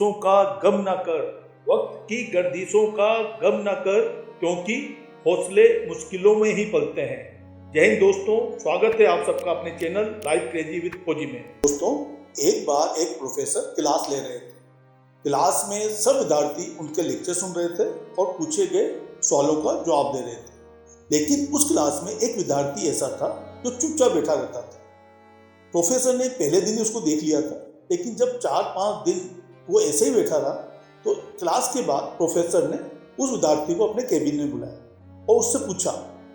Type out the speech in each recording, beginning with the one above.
गर्दिशों का गम न कर, वक्त की गर्दिशों का गम न कर, क्योंकि हौसले मुश्किलों में ही पलते हैं। जय हिंद दोस्तों, स्वागत है आप सबका अपने चैनल लाइफ क्रेजी विद फौजी में। दोस्तों, एक बार एक प्रोफेसर क्लास ले रहे थे। क्लास में सब विद्यार्थी उनके लेक्चर सुन रहे थे और पूछे गए सवालों का जवाब दे रहे थे। लेकिन उस क्लास में एक विद्यार्थी ऐसा था जो चुपचाप बैठा रहता था। प्रोफेसर ने पहले दिन ही उसको देख लिया था, लेकिन जब 4-5 दिन वो ऐसे ही बैठा रहा तो क्लास के बाद प्रोफेसर ने उस विद्यार्थी को अपने केबिन में बुलाया और उससे पूछा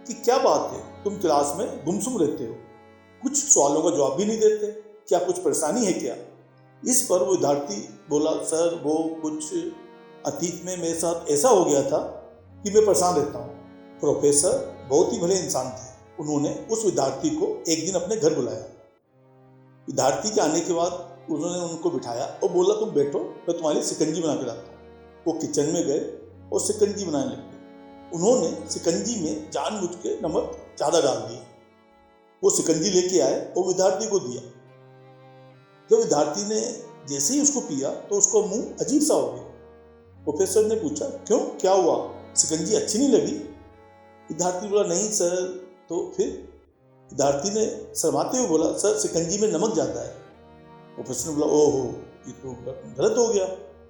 कि क्या बात है, तुम क्लास में गुमसुम रहते हो, कुछ सवालों का जवाब भी नहीं देते, क्या कुछ परेशानी है क्या? इस पर वो विद्यार्थी बोला, सर वो कुछ अतीत में मेरे साथ ऐसा हो गया था कि मैं परेशान रहता हूँ। प्रोफेसर बहुत ही भले इंसान थे। उन्होंने उस विद्यार्थी को एक दिन अपने घर बुलाया। विद्यार्थी के आने के बाद उन्होंने उनको बिठाया और बोला, तुम बैठो, मैं तुम्हारे लिए शिकंजी बना के लाता हूँ। वो किचन में गए और शिकंजी बनाने लगे। उन्होंने शिकंजी में जानबूझ के नमक ज़्यादा डाल दिया। वो शिकंजी लेके आए और विद्यार्थी को दिया। जब विद्यार्थी ने जैसे ही उसको पिया तो उसको मुंह अजीब सा हो गया। प्रोफेसर ने पूछा, क्यों, क्या हुआ, शिकंजी अच्छी नहीं लगी? विद्यार्थी बोला, नहीं सर। तो फिर विद्यार्थी ने शर्माते हुए बोला, सर शिकंजी में नमक ज़्यादा है। प्रोफेसर ने बोला, ओहो, ये तो गलत हो गया,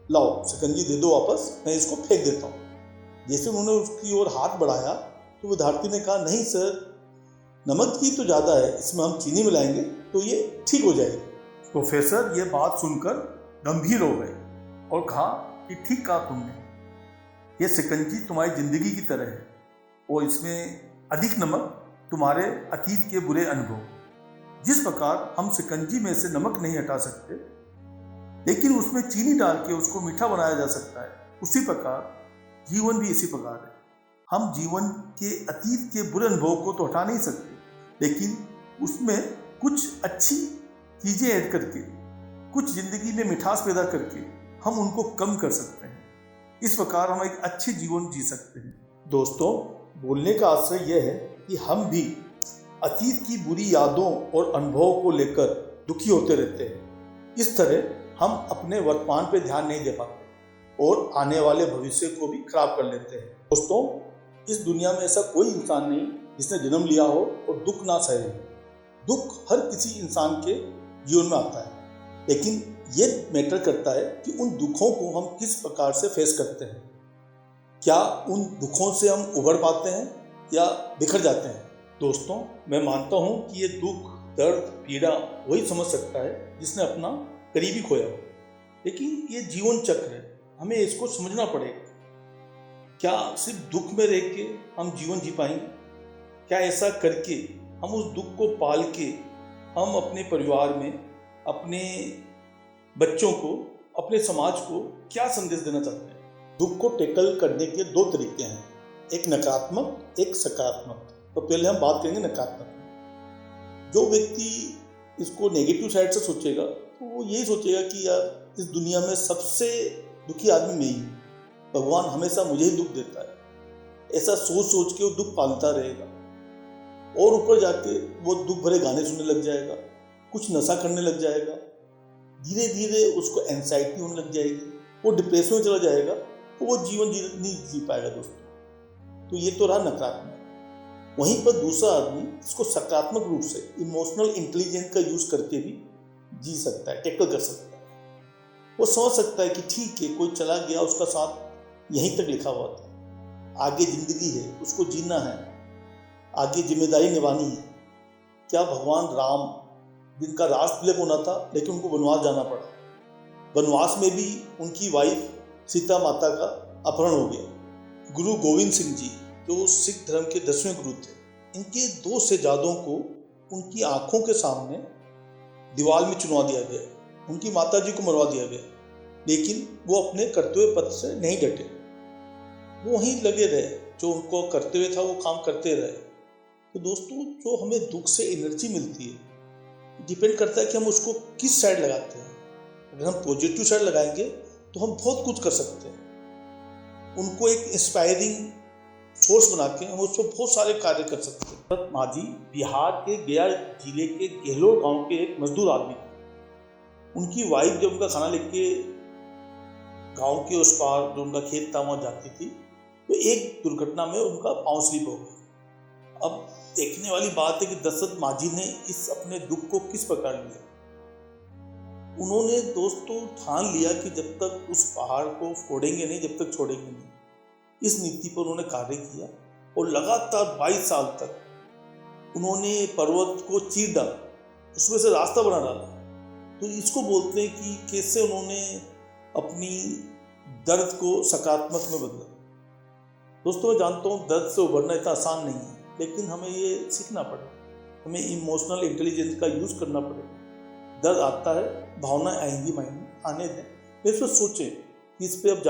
लाओ शिकंजी दे दो वापस, मैं इसको फेंक देता हूँ। जैसे उन्होंने उसकी ओर हाथ बढ़ाया तो विद्यार्थी ने कहा, नहीं सर, नमक की तो ज़्यादा है, इसमें हम चीनी मिलाएंगे तो ये ठीक हो जाएगी। प्रोफेसर ये बात सुनकर गंभीर हो गए और कहा कि ठीक कहा तुमने, ये शिकंजी तुम्हारी जिंदगी की तरह है और इसमें अधिक नमक तुम्हारे अतीत के बुरे अनुभव। जिस प्रकार हम शिकंजी में से नमक नहीं हटा सकते, लेकिन उसमें चीनी डाल के उसको मीठा बनाया जा सकता है, उसी प्रकार जीवन भी इसी प्रकार है। हम जीवन के अतीत के बुरे अनुभव को तो हटा नहीं सकते, लेकिन उसमें कुछ अच्छी चीज़ें ऐड करके, कुछ ज़िंदगी में मिठास पैदा करके हम उनको कम कर सकते हैं। इस प्रकार हम एक अच्छे जीवन जी सकते हैं। दोस्तों, बोलने का आशय यह है कि हम भी अतीत की बुरी यादों और अनुभवों को लेकर दुखी होते रहते हैं। इस तरह हम अपने वर्तमान पे ध्यान नहीं दे पाते और आने वाले भविष्य को भी खराब कर लेते हैं। दोस्तों, इस दुनिया में ऐसा कोई इंसान नहीं जिसने जन्म लिया हो और दुख ना सहे। दुख हर किसी इंसान के जीवन में आता है, लेकिन ये मैटर करता है कि उन दुखों को हम किस प्रकार से फेस करते हैं। क्या उन दुखों से हम उभर पाते हैं या बिखर जाते हैं? दोस्तों, मैं मानता हूँ कि ये दुख, दर्द, पीड़ा वही समझ सकता है जिसने अपना करीबी खोया हो। लेकिन ये जीवन चक्र है, हमें इसको समझना पड़ेगा। क्या सिर्फ दुख में रह के हम जीवन जी पाएंगे? क्या ऐसा करके हम उस दुख को पाल के हम अपने परिवार में, अपने बच्चों को, अपने समाज को क्या संदेश देना चाहते हैं? दुख को टैकल करने के 2 तरीके हैं, एक नकारात्मक, एक सकारात्मक। तो पहले हम बात करेंगे नकारात्मक। जो व्यक्ति इसको नेगेटिव साइड से सोचेगा तो वो यही सोचेगा कि यार, इस दुनिया में सबसे दुखी आदमी मैं ही हूँ, भगवान हमेशा मुझे ही दुख देता है। ऐसा सोच सोच के वो दुख पालता रहेगा और ऊपर जाके वो दुख भरे गाने सुनने लग जाएगा, कुछ नशा करने लग जाएगा, धीरे धीरे उसको एंजाइटी होने लग जाएगी, वो डिप्रेशन में चला जाएगा, तो वो जीवन नहीं जी पाएगा। दोस्तों, तो ये तो रहा नकारात्मक। वहीं पर दूसरा आदमी इसको सकारात्मक रूप से इमोशनल इंटेलिजेंस का यूज करके भी जी सकता है, टैकल कर सकता है। वो समझ सकता है कि ठीक है, कोई चला गया, उसका साथ यहीं तक लिखा हुआ था, आगे जिंदगी है, उसको जीना है, आगे जिम्मेदारी निभानी है। क्या भगवान राम, जिनका राज तिलक होना था लेकिन उनको वनवास जाना पड़ा, वनवास में भी उनकी वाइफ सीता माता का अपहरण हो गया। गुरु गोविंद सिंह जी, जो सिख धर्म के 10वें गुरु थे, इनके 2 शहजादों को उनकी आंखों के सामने दीवार में चुनवा दिया गया, उनकी माता जी को मरवा दिया गया, लेकिन वो अपने कर्तव्य पथ से नहीं डटे, वो वहीं लगे रहे, जो उनको कर्तव्य था वो काम करते रहे। तो दोस्तों, जो हमें दुख से एनर्जी मिलती है, डिपेंड करता है कि हम उसको किस साइड लगाते हैं। अगर हम पॉजिटिव साइड लगाएंगे तो हम बहुत कुछ कर सकते हैं। उनको एक इंस्पायरिंग सोर्स बना के हम उसको बहुत सारे कार्य कर सकते हैं। भरत माझी बिहार के गया जिले के गहलोर गांव के एक मजदूर आदमी थे। उनकी वाइफ जब उनका खाना लेके गांव के उस पार जो उनका खेत था वहाँ जाती थी, तो एक दुर्घटना में उनका पाँव स्लिप हो गया। अब देखने वाली बात है कि दशरथ माझी ने इस अपने दुख को किस प्रकार लिया। उन्होंने दोस्तों ठान लिया कि जब तक उस पहाड़ को फोड़ेंगे नहीं, जब तक छोड़ेंगे नहीं। इस नीति पर उन्होंने कार्य किया और लगातार 22 साल तक उन्होंने पर्वत को चीर डाला, उसमें से रास्ता बना डाला। तो इसको बोलते हैं कि कैसे उन्होंने अपनी दर्द को सकारात्मक में बदला। दोस्तों मैं जानता हूँ दर्द से उभरना इतना आसान नहीं है, लेकिन हमें ये सीखना पड़ेगा, हमें इमोशनल इंटेलिजेंस का यूज़ करना पड़ेगा। दर्द आता है, भावनाएं आएंगी माइंड में, आने दें, फिर इसमें सोचें कि इस पर अब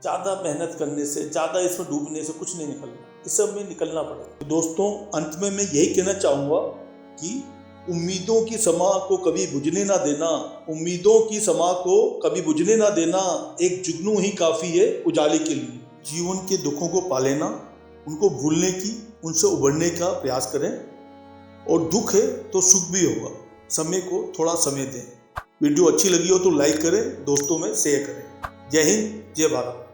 ज़्यादा मेहनत करने से, ज़्यादा इसमें डूबने से कुछ नहीं निकलना, इस सब में निकलना पड़ेगा। तो दोस्तों अंत में मैं यही कहना चाहूँगा कि उम्मीदों की समा को कभी बुझने ना देना, उम्मीदों की समा को कभी बुझने ना देना, एक जुगनू ही काफ़ी है उजाले के लिए। जीवन के दुखों को पा लेना, उनको भूलने की, उनसे उभरने का प्रयास करें, और दुख है तो सुख भी होगा। समय को थोड़ा समय दें। वीडियो अच्छी लगी हो तो लाइक करें, दोस्तों में शेयर करें। जय हिंद, जय भारत।